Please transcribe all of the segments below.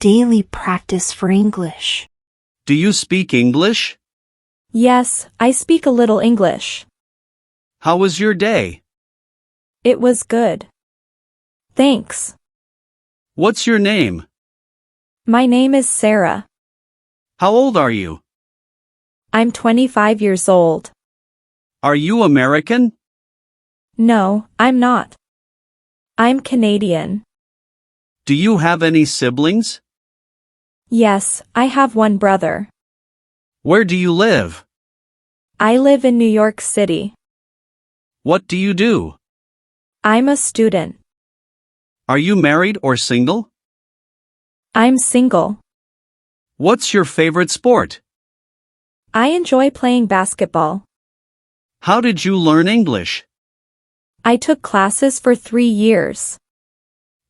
daily practice for English. Do you speak English? Yes, I speak a little English. How was your day? It was good. Thanks. What's your name? My name is Sarah. How old are you? I'm 25 years old. Are you American? No, I'm not. I'm Canadian. Do you have any siblings? Yes, I have one brother. Where do you live? I live in New York City. What do you do? I'm a student. Are you married or single? I'm single. What's your favorite sport? I enjoy playing basketball. How did you learn English? I took classes for 3 years.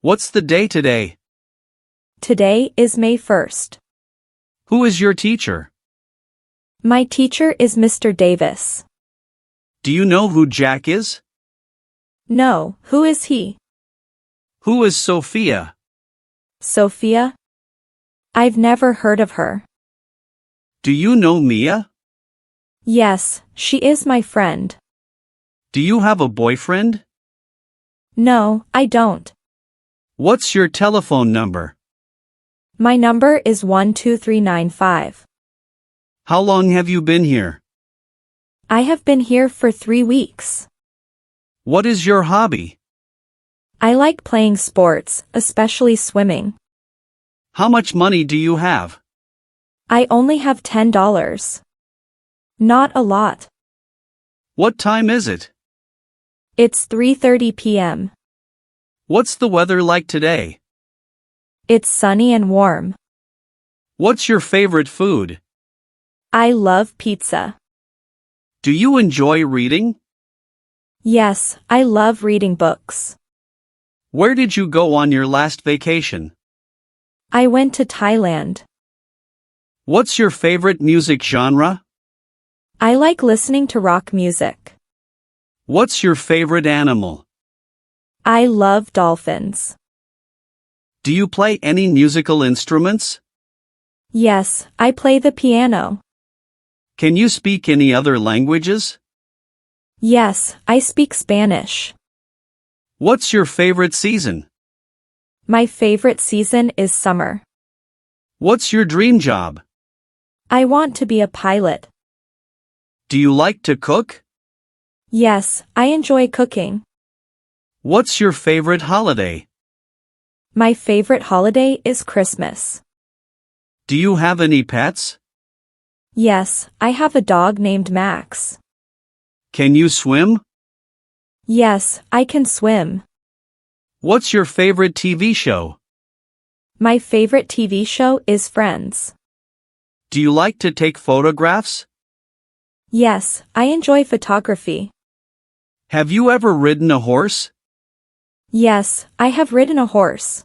What's the day today? Today is May 1st. Who is your teacher? My teacher is Mr. Davis. Do you know who Jack is? No, who is he? Who is Sophia? Sophia? I've never heard of her. Do you know Mia? Yes, she is my friend. Do you have a boyfriend? No, I don't. What's your telephone number? My number is 12395. How long have you been here? I have been here for 3 weeks. What is your hobby? I like playing sports, especially swimming. How much money do you have? I only have $10. Not a lot. What time is it? It's 3:30 p.m. What's the weather like today? It's sunny and warm. What's your favorite food? I love pizza. Do you enjoy reading? Yes, I love reading books. Where did you go on your last vacation? I went to Thailand. What's your favorite music genre? I like listening to rock music. What's your favorite animal? I love dolphins. Do you play any musical instruments? Yes, I play the piano. Can you speak any other languages? Yes, I speak Spanish. What's your favorite season? My favorite season is summer. What's your dream job? I want to be a pilot. Do you like to cook? Yes, I enjoy cooking. What's your favorite holiday? My favorite holiday is Christmas. Do you have any pets? Yes, I have a dog named Max. Can you swim? Yes, I can swim. What's your favorite TV show? My favorite TV show is Friends. Do you like to take photographs? Yes, I enjoy photography. Have you ever ridden a horse? Yes, I have ridden a horse.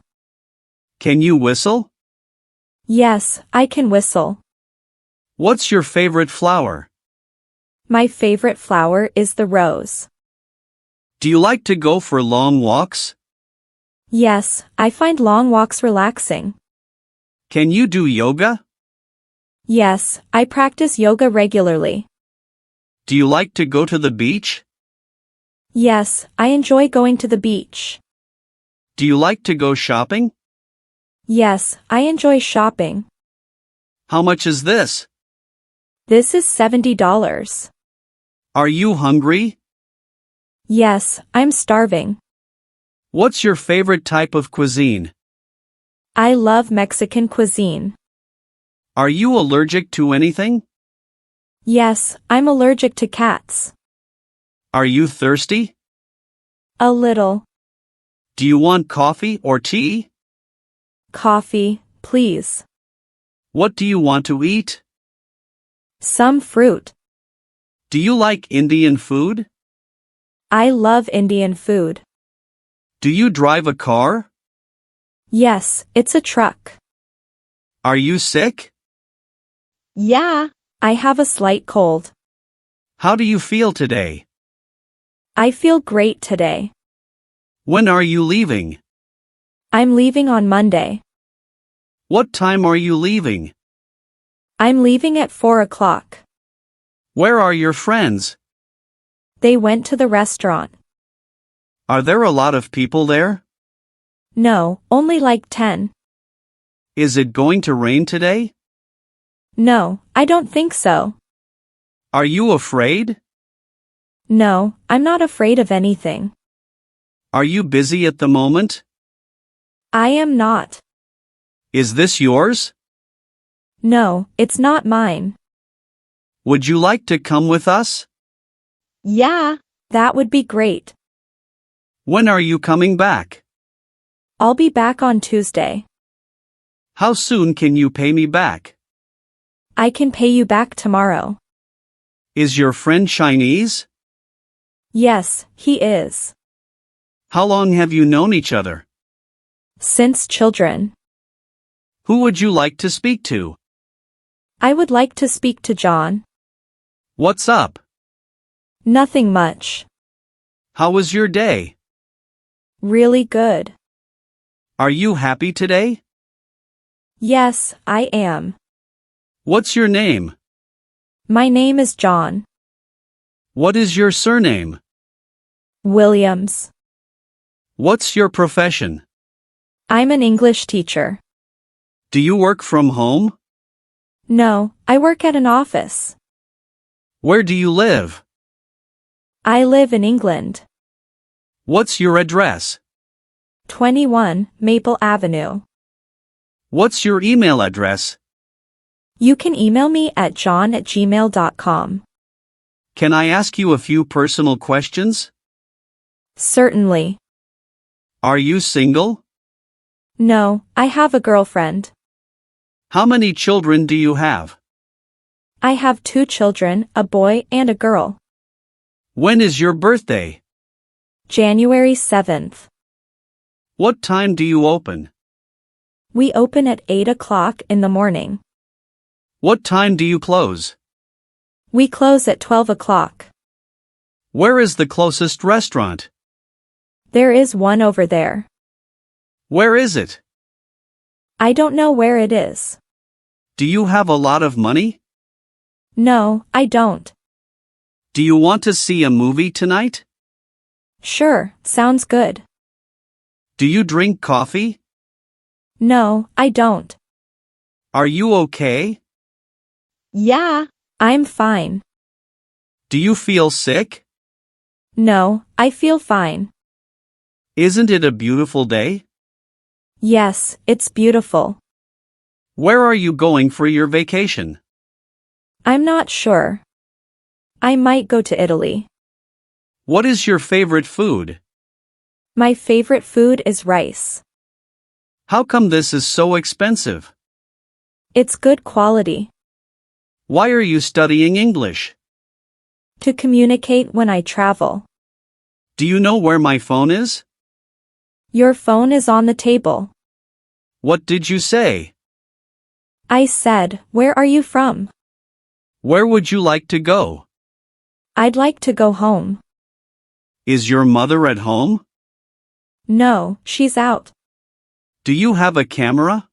Can you whistle? Yes, I can whistle. What's your favorite flower? My favorite flower is the rose. Do you like to go for long walks? Yes, I find long walks relaxing. Can you do yoga? Yes, I practice yoga regularly. Do you like to go to the beach? Yes, I enjoy going to the beach. Do you like to go shopping? Yes, I enjoy shopping. How much is this? This is $70. Are you hungry? Yes, I'm starving. What's your favorite type of cuisine? I love Mexican cuisine. Are you allergic to anything? Yes, I'm allergic to cats. Are you thirsty? A little. Do you want coffee or tea? Coffee, please. What do you want to eat? Some fruit. Do you like Indian food? I love Indian food. Do you drive a car? Yes, it's a truck. Are you sick? Yeah, I have a slight cold. How do you feel today? I feel great today. When are you leaving? I'm leaving on Monday. What time are you leaving? I'm leaving at 4 o'clock. Where are your friends? They went to the restaurant. Are there a lot of people there? No, only like 10. Is it going to rain today? No, I don't think so. Are you afraid? No, I'm not afraid of anything. Are you busy at the moment? I am not. Is this yours? No, it's not mine. Would you like to come with us? Yeah, that would be great. When are you coming back? I'll be back on Tuesday. How soon can you pay me back? I can pay you back tomorrow. Is your friend Chinese? Yes, he is. How long have you known each other? Since children. Who would you like to speak to? I would like to speak to John. What's up? Nothing much. How was your day? Really good. Are you happy today? Yes, I am. What's your name? My name is John. What is your surname? Williams. What's your profession? I'm an English teacher. Do you work from home? No, I work at an office. Where do you live? I live in England. What's your address? 21 Maple Avenue. What's your email address? You can email me at john@gmail.com. Can I ask you a few personal questions? Certainly. Are you single? No, I have a girlfriend. How many children do you have? I have 2 children, a boy and a girl. When is your birthday? January 7th. What time do you open? We open at 8 o'clock in the morning. What time do you close? We close at 12 o'clock. Where is the closest restaurant? There is one over there. Where is it? I don't know where it is. Do you have a lot of money? No, I don't. Do you want to see a movie tonight? Sure, sounds good. Do you drink coffee? No, I don't. Are you okay? Yeah, I'm fine. Do you feel sick? No, I feel fine. Isn't it a beautiful day? Yes, it's beautiful. Where are you going for your vacation? I'm not sure. I might go to Italy. What is your favorite food? My favorite food is rice. How come this is so expensive? It's good quality. Why are you studying English? To communicate when I travel. Do you know where my phone is? Your phone is on the table. What did you say? I said, where are you from? Where would you like to go? I'd like to go home. Is your mother at home? No, she's out. Do you have a camera?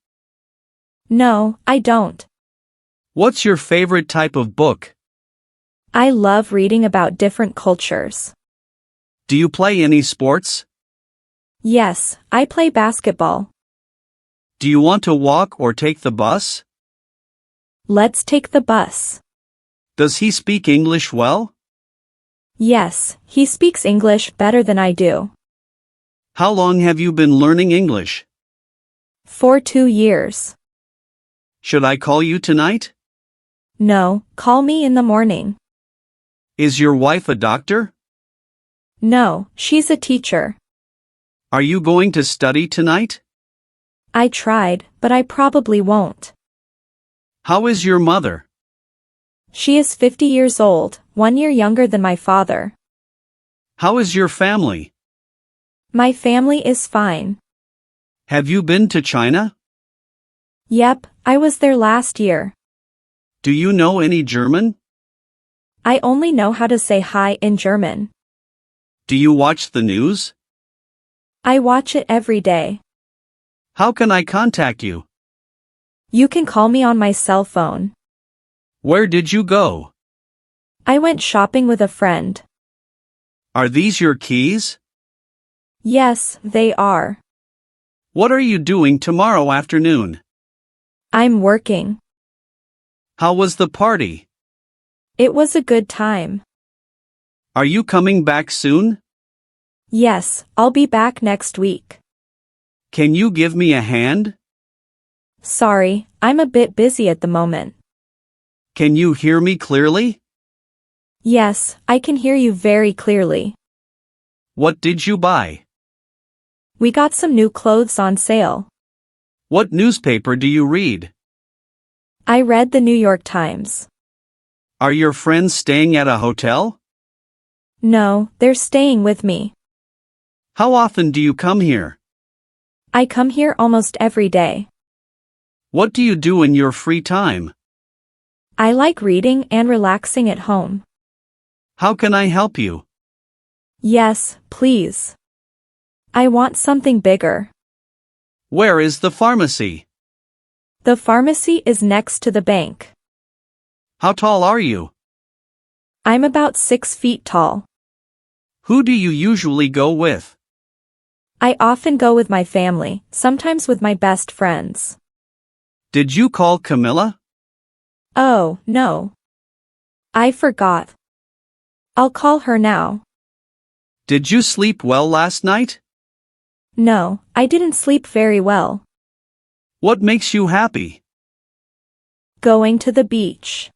No, I don't. What's your favorite type of book? I love reading about different cultures. Do you play any sports? Yes, I play basketball. Do you want to walk or take the bus? Let's take the bus. Does he speak English well? Yes, he speaks English better than I do. How long have you been learning English? For 2 years. Should I call you tonight? No, call me in the morning. Is your wife a doctor? No, she's a teacher. Are you going to study tonight? I tried, but I probably won't. How is your mother? She is 50 years old, 1 year younger than my father. How is your family? My family is fine. Have you been to China? Yep, I was there last year. Do you know any German? I only know how to say hi in German. Do you watch the news? I watch it every day. How can I contact you? You can call me on my cell phone. Where did you go? I went shopping with a friend. Are these your keys? Yes, they are. What are you doing tomorrow afternoon? I'm working. How was the party? It was a good time. Are you coming back soon? Yes, I'll be back next week. Can you give me a hand? Sorry, I'm a bit busy at the moment. Can you hear me clearly? Yes, I can hear you very clearly. What did you buy? We got some new clothes on sale. What newspaper do you read? I read the New York Times. Are your friends staying at a hotel? No, they're staying with me. How often do you come here? I come here almost every day. What do you do in your free time? I like reading and relaxing at home. How can I help you? Yes, please. I want something bigger. Where is the pharmacy? The pharmacy is next to the bank. How tall are you? I'm about 6 feet tall. Who do you usually go with? I often go with my family, sometimes with my best friends. Did you call Camilla? Oh, no. I forgot. I'll call her now. Did you sleep well last night? No, I didn't sleep very well. What makes you happy? Going to the beach.